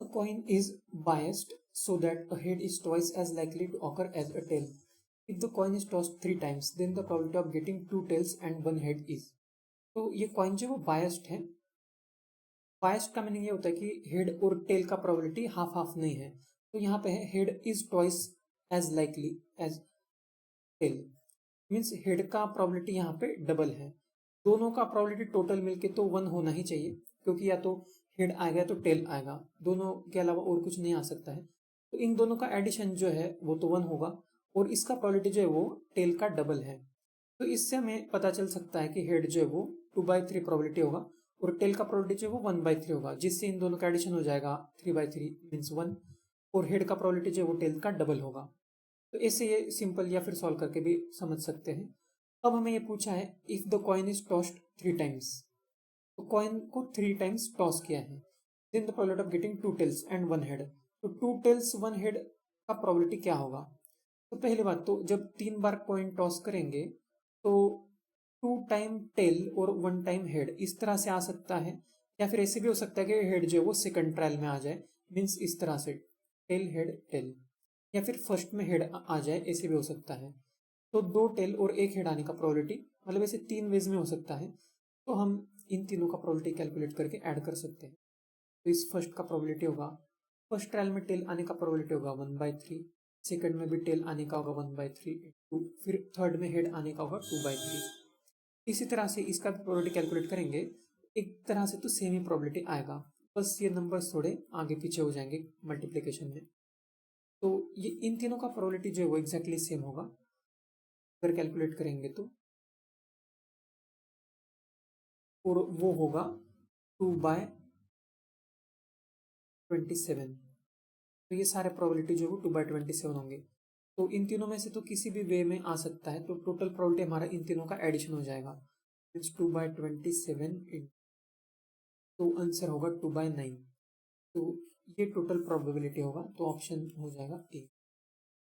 a coin is biased so that a head is twice as likely to occur as a tail. If the coin is tossed 3 times, then the probability of getting 2 tails and 1 head is. तो ये coin जो वो biased है. Biased का meaning ये होता है कि हेड और टेल का प्रोबेबिलिटी हाफ हाफ नहीं है. तो यहाँ पे है head is twice as likely as tail, means head का प्रोबेबिलिटी यहाँ पे डबल है. दोनों का प्रोबेबिलिटी टोटल मिलके तो 1 होना ही चाहिए, क्योंकि या तो हेड आएगा तो टेल आएगा, दोनों के अलावा और कुछ नहीं आ सकता है. तो इन दोनों का एडिशन जो है वो तो 1 होगा, और इसका प्रोबेबिलिटी जो है वो टेल का डबल है. तो इससे हमें पता चल सकता है कि हेड जो है वो 2/3 प्रोबेबिलिटी होगा और टेल का प्रोबेबिलिटी जो है वो 1/3 होगा, जिससे इन दोनों का एडिशन हो जाएगा 3/3 मीन्स 1, और हेड का प्रोबेबिलिटी जो है वो टेल का डबल होगा. तो ऐसे ये सिंपल या फिर सॉल्व करके भी समझ सकते हैं. अब हमें ये पूछा है if the coin is tossed 3 times, तो कॉइन को 3 टाइम्स टॉस किया है, then the probability of getting 2 tails and 1 head. तो 2 टेल्स 1 हेड का प्रोबेबिलिटी क्या होगा? तो पहली बात तो जब 3 बार कॉइन टॉस करेंगे तो 2 टाइम टेल और 1 टाइम हेड इस तरह से आ सकता है, या फिर ऐसे भी हो सकता है कि हेड जो है वो सेकंड ट्रायल में आ जाए, मीन्स इस तरह से टेल हेड टेल, या फिर फर्स्ट में हेड आ जाए, ऐसे भी हो सकता है. तो 2 टेल और 1 हेड आने का प्रोबेबिलिटी, मतलब ऐसे 3 वेज में हो सकता है. तो हम इन तीनों का प्रोबेबिलिटी कैलकुलेट करके ऐड कर सकते हैं. तो इस फर्स्ट का प्रोबेबिलिटी होगा, फर्स्ट ट्रायल में टेल आने का प्रोबेबिलिटी होगा 1/3, सेकंड में भी टेल आने का होगा 1/3, फिर थर्ड में हेड आने का होगा 2/3. इसी तरह से इसका प्रोबेबिलिटी कैलकुलेट करेंगे, एक तरह से तो सेम ही प्रोबेबिलिटी आएगा, बस ये नंबर्स थोड़े आगे पीछे हो जाएंगे मल्टीप्लिकेशन में. तो ये इन तीनों का प्रोबेबिलिटी जो है वो एग्जैक्टली सेम होगा अगर कैलकुलेट करेंगे तो, और वो होगा 2/27. तो ये सारे प्रोबेबिलिटी जो है वो 2/27 होंगे. तो इन तीनों में से तो किसी भी वे में आ सकता है, तो टोटल प्रोबेबिलिटी हमारा इन तीनों का एडिशन हो जाएगा, मीन्स 2/27, तो आंसर होगा 2/9. तो ये टोटल प्रोबेबिलिटी होगा, तो ऑप्शन हो जाएगा ए.